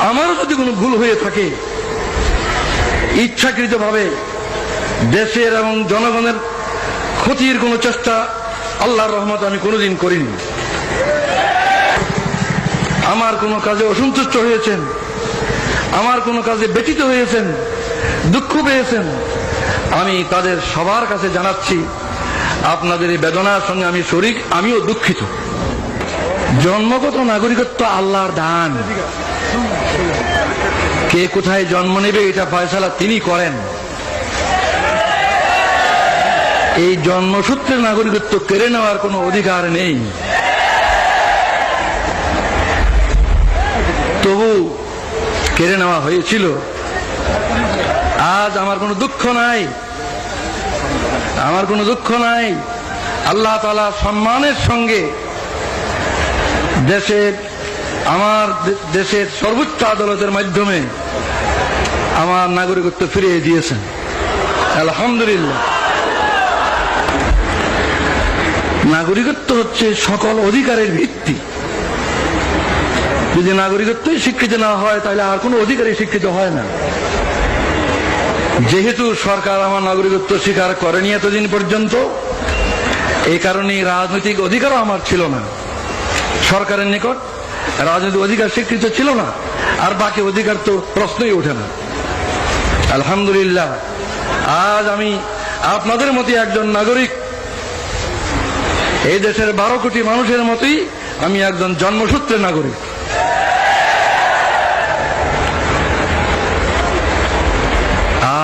আমারও যদি কোনো ভুল হয়ে থাকে, ইচ্ছাকৃতভাবে দেশের এবং জনগণের ক্ষতির কোনো চেষ্টা আল্লাহর রহমতে আমি কোনোদিন করিনি। আমার কোনো কাজে অসন্তুষ্ট হয়েছেন, আমার কোনো কাজে ব্যথিত হয়েছেন, দুঃখ পেয়েছেন, আমি তাদের সবার কাছে জানাচ্ছি আপনাদের এই বেদনার সঙ্গে আমি শরীক, আমিও দুঃখিত। জন্মগত নাগরিকত্ব আল্লাহর দান, কে কোথায় জন্ম নেবে এটা ফয়সালা তিনি করেন। এই জন্মসূত্রে নাগরিকত্ব কেড়ে নেওয়ার কোনো অধিকার নেই। তবু কেড়ে নেওয়া হয়েছিল। আজ আমার কোনো দুঃখ নাই, আমার কোনো দুঃখ নাই। আল্লাহ তাআলা সম্মানের সঙ্গে আমার দেশের সর্বোচ্চ আদালতের মাধ্যমে আমার নাগরিকত্ব ফিরিয়ে দিয়েছেন, আলহামদুলিল্লাহ। নাগরিকত্ব হচ্ছে সকল অধিকারের ভিত্তি। যদি নাগরিকত্বই স্বীকৃত না হয় তাহলে আর কোনো অধিকারই স্বীকৃত হয় না। যেহেতু সরকার আমার নাগরিকত্ব স্বীকার করেনি এতদিন পর্যন্ত, এই কারণে রাজনৈতিক অধিকারও আমার ছিল না। সরকারের নিকট রাজনৈতিক অধিকার স্বীকৃত ছিল না, আর বাকি অধিকার তো প্রশ্নই ওঠে না। আলহামদুলিল্লাহ, আজ আমি আপনাদের মতো একজন নাগরিক, এই দেশের 12 কোটি মানুষের মতোই আমি একজন জন্মসূত্রে নাগরিক।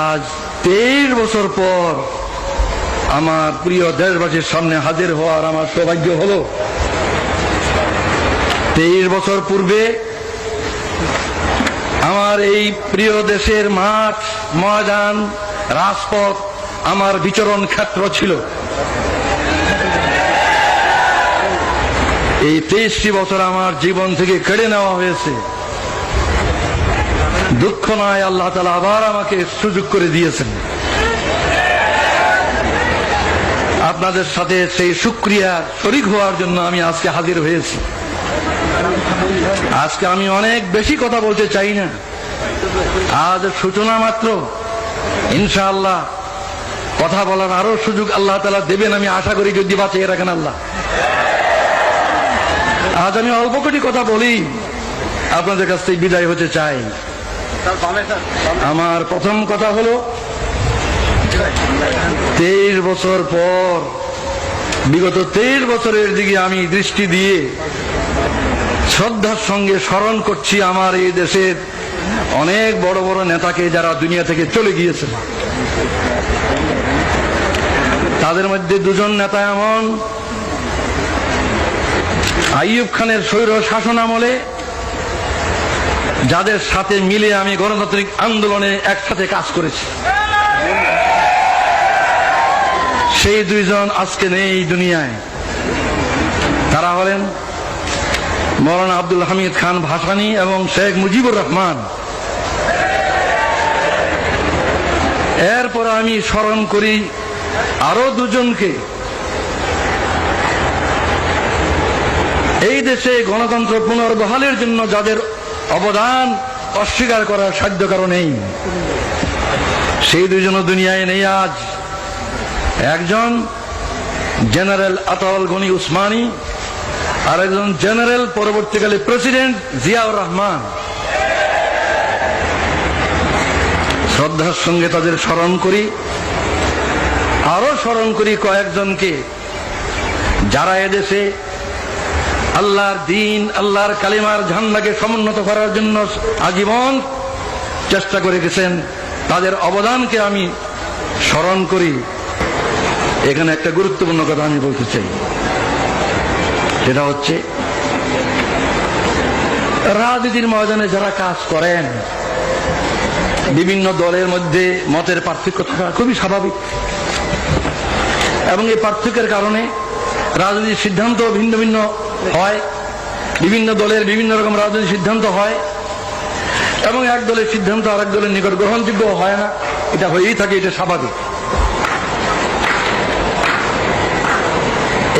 আজ 23 বছর পর আমার প্রিয় দেশবাসীর সামনে হাজির হওয়ার আমার সৌভাগ্য হলো। 23 বছর পূর্বে আমার এই প্রিয় দেশের মাঠ, ময়দান, রাজপথ আমার বিচরণ ক্ষেত্র ছিল। এই 23টি বছর আমার জীবন থেকে কেড়ে নেওয়া হয়েছে। দুঃখ নয়, আল্লাহ তাআলা আবার আমাকে সুযোগ করে দিয়েছেন। আপনাদের সাথে সেই শুকরিয়া শরীক হওয়ার জন্য আমি আজকে হাজির হয়েছি। আজকে আমি অনেক বেশি কথা বলতে চাই না, আজ সূচনা মাত্র। ইনশাআল্লাহ কথা বলার আরো সুযোগ আল্লাহ তাআলা দেবেন, আমি আশা করি, যদি বাঁচিয়ে রাখেন আল্লাহ। আজ আমি অল্প কটি কথা বলি, আপনাদের কাছ থেকে বিদায় হতে চাই। আমার প্রথম কথা হলো, 23 বছর পর, বিগত 23 বছরের দিকে আমি দৃষ্টি দিয়ে শ্রদ্ধার সঙ্গে স্মরণ করছি আমার এই দেশের অনেক বড় বড় নেতাকে, যারা দুনিয়া থেকে চলে গিয়েছে। তাদের মধ্যে দুজন নেতা এমন, আইয়ুব খানের স্বৈর শাসন আমলে যাদের সাথে মিলে আমি গণতান্ত্রিক আন্দোলনে একসাথে কাজ করেছি, সেই দুইজন আজকে নেই দুনিয়ায়। তারা হলেন মৌলানা আব্দুল হামিদ খান ভাসানী এবং শেখ মুজিবুর রহমান। এরপর আমি স্মরণ করি আরো দুজনকে, এই দেশে গণতন্ত্র পুনর্বহালের জন্য যাদের অবদান অস্বীকার করার সাধ্য কারণ নেই। সেই দুজনও দুনিয়ায় নেই আজ। একজন জেনারেল আতাউল গনি উসমানী, আর একজন জেনারেল পরবর্তীকালে প্রেসিডেন্ট জিয়াউর রহমান। শ্রদ্ধার সঙ্গে তাদের স্মরণ করি। আরো স্মরণ করি কয়েকজনকে, যারা এদেশে আল্লাহর দ্বীন, আল্লাহর কালিমার ঝান্ডাকে সমুন্নত করার জন্য আজীবন চেষ্টা করে গেছেন। তাদের অবদানকে আমি স্মরণ করি। এখানে একটা গুরুত্বপূর্ণ কথা আমি বলতে চাই, সেটা হচ্ছে রাজনীতির ময়দানে যারা কাজ করেন, বিভিন্ন দলের মধ্যে মতের পার্থক্য থাকা খুবই স্বাভাবিক, এবং এই পার্থক্যের কারণে রাজনৈতিক সিদ্ধান্ত ভিন্ন ভিন্ন হয়। বিভিন্ন দলের বিভিন্ন রকম রাজনৈতিক সিদ্ধান্ত হয়, এবং এক দলের সিদ্ধান্ত আরেক দলের নিকট গ্রহণযোগ্য হয় না। এটা হয়েই থাকে, এটা স্বাভাবিক।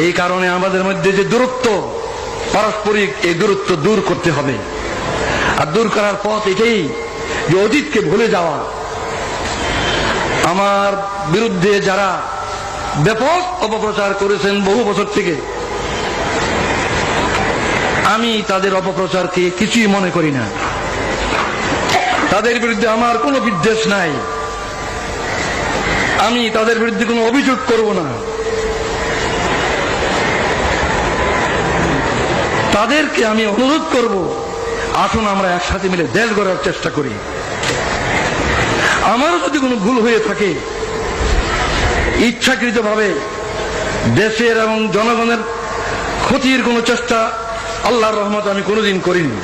এই কারণে আমাদের মধ্যে যে দূরত্ব পারস্পরিক, এই দূরত্ব দূর করতে হবে। আর দূর করার পথ এটাই যে অতীতকে ভুলে যাওয়া। আমার বিরুদ্ধে যারা ব্যাপক অপপ্রচার করেছেন বহু বছর থেকে, আমি তাদের অপপ্রচারকে কিছুই মনে করি না। তাদের বিরুদ্ধে আমার কোনো বিদ্বেষ নাই, আমি তাদের বিরুদ্ধে কোনো অভিযোগ করব না। তাদেরকে আমি অনুরোধ করব, আসুন আমরা একসাথে মিলে দেশ গড়ার চেষ্টা করি। আমারও যদি কোনো ভুল হয়ে থাকে, ইচ্ছাকৃতভাবে দেশের এবং জনগণের ক্ষতির কোনো চেষ্টা আল্লাহর রহমতে আমি কোনোদিন করিনি।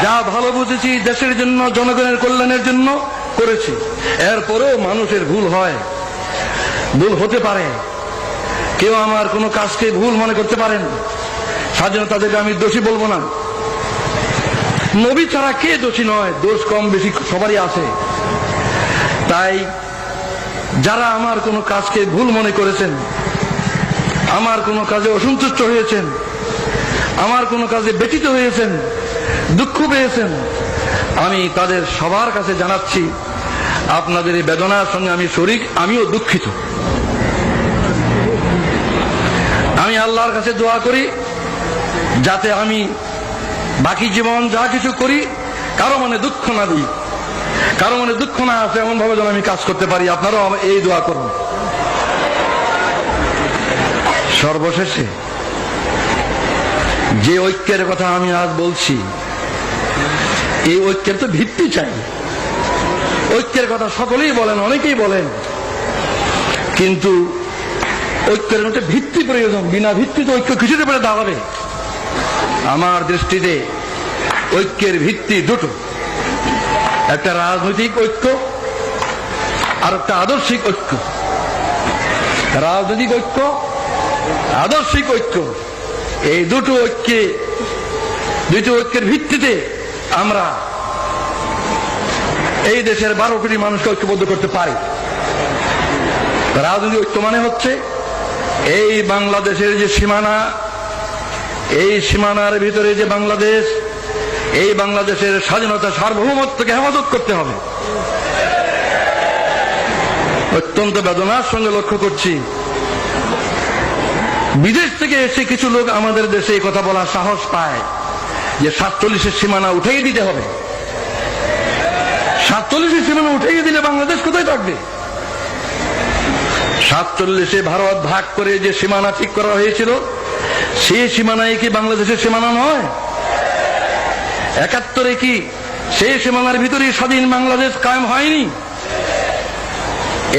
যা ভালো বুঝেছি দেশের জন্য, জনগণের কল্যাণের জন্য করেছি। এরপরেও মানুষের ভুল হয়, ভুল হতে পারে। কেউ আমার কোনো কাজকে ভুল মনে করতে পারেন, সাধারণত তাদেরকে আমি দোষী বলবো না। নবী ছাড়া কে দোষী নয়? দোষ কম বেশি সবারই আছে। তাই যারা আমার কোনো কাজকে ভুল মনে করেছেন, আমার কোনো কাজে অসন্তুষ্ট হয়েছেন, আমার কোনো কাজে ব্যথিত হয়েছেন, দুঃখ পেয়েছেন, আমি তাদের সবার কাছে জানাচ্ছি, আপনাদের এই বেদনার সঙ্গে আমি শরীক, আমিও দুঃখিত। আমি আল্লাহর কাছে দোয়া করি যাতে আমি বাকি জীবন যা কিছু করি কারো মনে দুঃখ না দিই, কারো মনে দুঃখ না আসে এমন ভাবে যেন আমি কাজ করতে পারি। আপনারাও এই দোয়া করুন। সর্বশেষে যে ঐক্যের কথা আমি আজ বলছি, এই ঐক্যের তো ভিত্তি চাই। ঐক্যের কথা সকলেই বলেন, অনেকেই বলেন, কিন্তু ঐক্যের মধ্যে ভিত্তি প্রয়োজন। বিনা ভিত্তিতে ঐক্য কিছুতে পারে দাঁড়াবে। আমার দৃষ্টিতে ঐক্যের ভিত্তি দুটো, একটা রাজনৈতিক ঐক্য আর একটা আদর্শিক ঐক্য। রাজনৈতিক ঐক্য, আদর্শিক ঐক্য, এই দুটো ঐক্যের ভিত্তিতে আমরা এই দেশের 12 কোটি মানুষকে ঐক্যবদ্ধ করতে পারি। রাজনৈতিক ঐক্য মানে হচ্ছে এই বাংলাদেশের যে সীমানা, এই সীমানার ভিতরে যে বাংলাদেশ, এই বাংলাদেশের স্বাধীনতা, সার্বভৌমত্বকে হেফাজত করতে হবে। অত্যন্ত বেদনার সঙ্গে লক্ষ্য করছি, বিদেশ থেকে এসে কিছু লোক আমাদের দেশে এই কথা বলার সাহস পায় যে 47-এর সীমানা উঠিয়ে দিতে হবে। 47-এর সীমানা উঠিয়ে দিলে বাংলাদেশ কোথায় থাকবে? 47-এ ভারত ভাগ করে যে সীমানা ঠিক করা হয়েছিল, সেই সীমানায় কি বাংলাদেশের সীমানা নয়? 71-এ কি সেই সীমানার ভিতরে স্বাধীন বাংলাদেশ কায়েম হয়নি?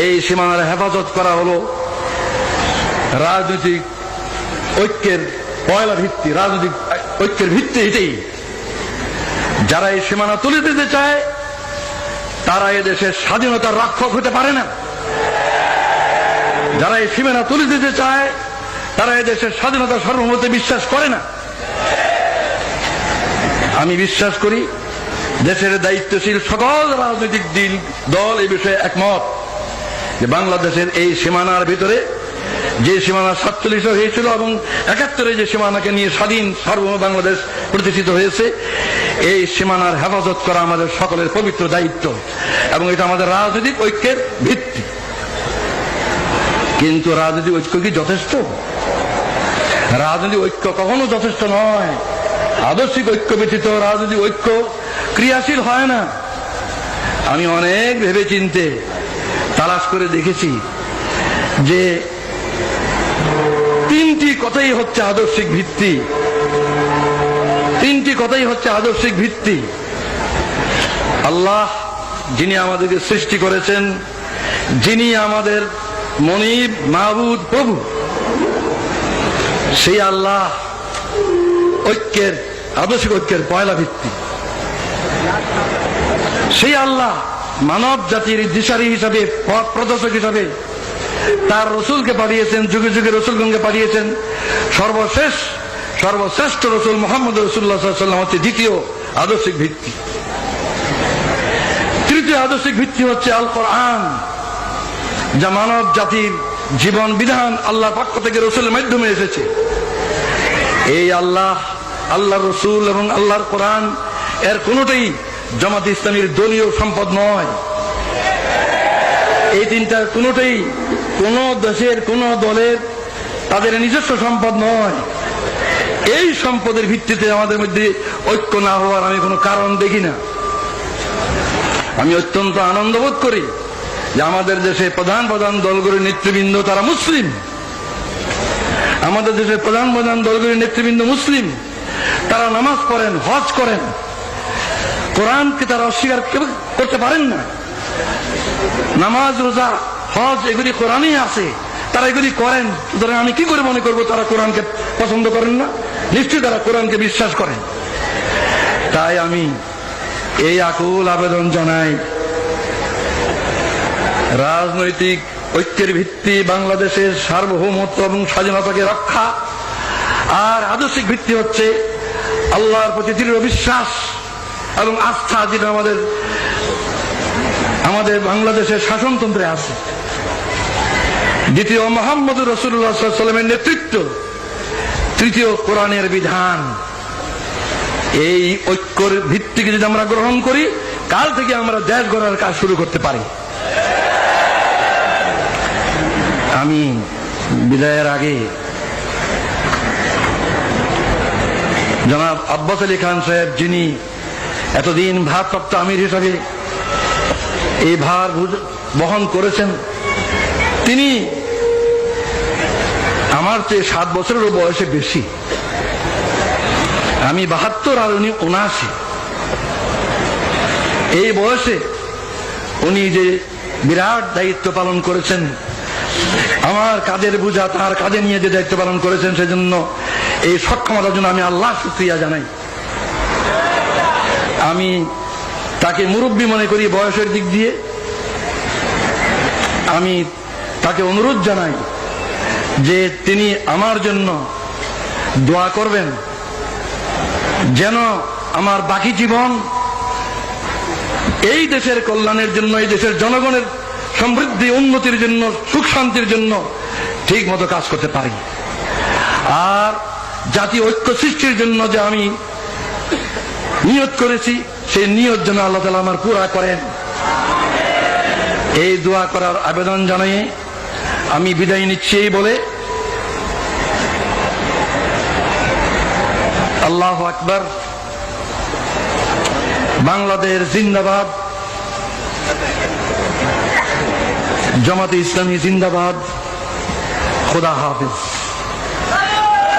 এই সীমানার হেফাজত করা হলো রাজনৈতিক ঐক্যের পয়লা ভিত্তি। রাজনৈতিক ঐক্যের ভিত্তি এটাই। যারা এই সীমানা তুলে দিতে চায় তারা এদেশের স্বাধীনতার রক্ষক হতে পারে না। যারা এই সীমানা তুলে দিতে চায় তারা এদেশের স্বাধীনতা সার্বভৌমত্বে বিশ্বাস করে না। আমি বিশ্বাস করি দেশের দায়িত্বশীল সকল রাজনৈতিক দল এই বিষয়ে একমত যে বাংলাদেশের এই সীমানার ভিতরে যে সীমানা 47 হয়েছিল এবং 71-এ যে সীমানাকে নিয়ে স্বাধীন সার্বভৌম বাংলাদেশ প্রতিষ্ঠিত হয়েছে, এই সীমানার হেফাজত করা আমাদের সকলের পবিত্র দায়িত্ব এবং এটা আমাদের রাজনৈতিক ঐক্যের ভিত্তি। কিন্তু রাজনৈতিক ঐক্য কি যথেষ্ট? রাজনৈতিক ঐক্য কখনো যথেষ্ট নয়। আদর্শিক ঐক্য ব্যতীত রাজনৈতিক ঐক্য ক্রিয়াশীল হয় না। আমি অনেক ভেবে চিন্তে তালাশ করে দেখেছি যে 3টি কথাই হচ্ছে আদর্শিক ভিত্তি। 3টি কথাই হচ্ছে আদর্শিক ভিত্তি। আল্লাহ যিনি আমাদেরকে সৃষ্টি করেছেন, যিনি আমাদের মনিব, মাহবুদ, প্রভু, সেই আল্লাহ ঐক্যের, আদর্শিক ঐক্যের পয়লা ভিত্তি। সেই আল্লাহ মানব জাতির দিশারি হিসাবে, পথ প্রদর্শক হিসাবে তার রসুলকে পাঠিয়েছেন, যুগে যুগে রসুলগণকে পাঠিয়েছেন। সর্বশ্রেষ্ঠ রসুল মুহাম্মদ রাসূলুল্লাহ সাল্লাল্লাহু আলাইহি ওয়াসাল্লাম হচ্ছে দ্বিতীয় আদর্শিক ভিত্তি। তৃতীয় আদর্শিক ভিত্তি হচ্ছে আল কোরআন, যা মানব জাতির জীবন বিধান আল্লাহর পক্ষ থেকে রসুলের মাধ্যমে এসেছে। এই আল্লাহ আল্লাহর রসুল এবং আল্লাহর কোরআন এর কোনোটাই জামাত ইসলামীর দলীয় সম্পদ নয়। এই তিনটার কোনোটাই কোন দেশের কোন দলের তাদের নিজস্ব সম্পদ নয়। এই সম্পদের ভিত্তিতে আমাদের মধ্যে ঐক্য না হওয়ার আমি কোনো কারণ দেখি না। আমি অত্যন্ত আনন্দ বোধ করি যে আমাদের দেশে প্রধান প্রধান দলগুলির নেতৃবৃন্দ তারা মুসলিম। আমাদের দেশের প্রধান প্রধান দলগুলির নেতৃবৃন্দ মুসলিম। তারা নামাজ পড়েন, হজ করেন, কোরআনকে তারা অস্বীকার করতে পারেন না। নামাজ, রোজা, হজ এগুলি কোরআনই আছে, তারা এগুলি করেন। সুতরাং আমি কি করে মনে করবো তারা কোরআনকে পছন্দ করেন না? নিশ্চয়ই তারা কোরআনকে বিশ্বাস করেন। তাই আমি এই আকুল আবেদন জানাই, রাজনৈতিক ঐক্যের ভিত্তি বাংলাদেশের সার্বভৌমত্ব এবং স্বাধীনতাকে রক্ষা, আর আদর্শিক ভিত্তি হচ্ছে আল্লাহর প্রতি দৃঢ় বিশ্বাস এবং আস্থা, যেটা আমাদের বাংলাদেশের শাসনতন্ত্রে আছে। দ্বিতীয় মুহাম্মদুর রাসূলুল্লাহ সাল্লাল্লাহু আলাইহি ওয়াসাল্লামের নেতৃত্ব, তৃতীয় কোরআনের বিধান। এই ঐক্যের ভিত্তিকে যদি আমরা গ্রহণ করি, কাল থেকে আমরা দেশ গড়ার কাজ শুরু করতে পারি। আমি বিদায়ের আগে জনাব আব্বাস আলী খান সাহেব, যিনি এতদিন ভারপ্রাপ্ত আমির হিসাবে এই ভার বহন করেছেন, তিনি আমার চেয়ে 7 বছরেরও বয়সে বেশি। আমি 72 আর উনি 79। এই বয়সে উনি যে বিরাট দায়িত্ব পালন করেছেন, আমার কাঁধের বোঝা তার কাঁধে নিয়ে যে দায়িত্ব পালন করেছেন, সেজন্য এই সক্ষমতার জন্য আমি আল্লাহ শুকরিয়া জানাই। আমি তাকে মুরব্বী মনে করি বয়সের দিক দিয়ে। আমি তাকে অনুরোধ জানাই যে তিনি আমার জন্য দোয়া করবেন, যেন আমার বাকি জীবন এই দেশের কল্যাণের জন্য, এই দেশের জনগণের সমৃদ্ধি উন্নতির জন্য, সুখ শান্তির জন্য ঠিক মতো কাজ করতে পারি। আর জাতীয় ঐক্য সৃষ্টির জন্য যে আমি নিয়ত করেছি, সেই নিয়ত যেন আল্লাহ তাআলা আমার পুরা করেন, এই দোয়া করার আবেদন জানিয়ে আমি বিদায় নিচ্ছি। এই বলে আল্লাহু আকবার, বাংলাদেশ জিন্দাবাদ, জামাতে ইসলামী জিন্দাবাদ, খোদা হাফেজ।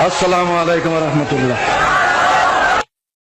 আসসালামু আলাইকুম ওয়া রাহমাতুল্লাহ।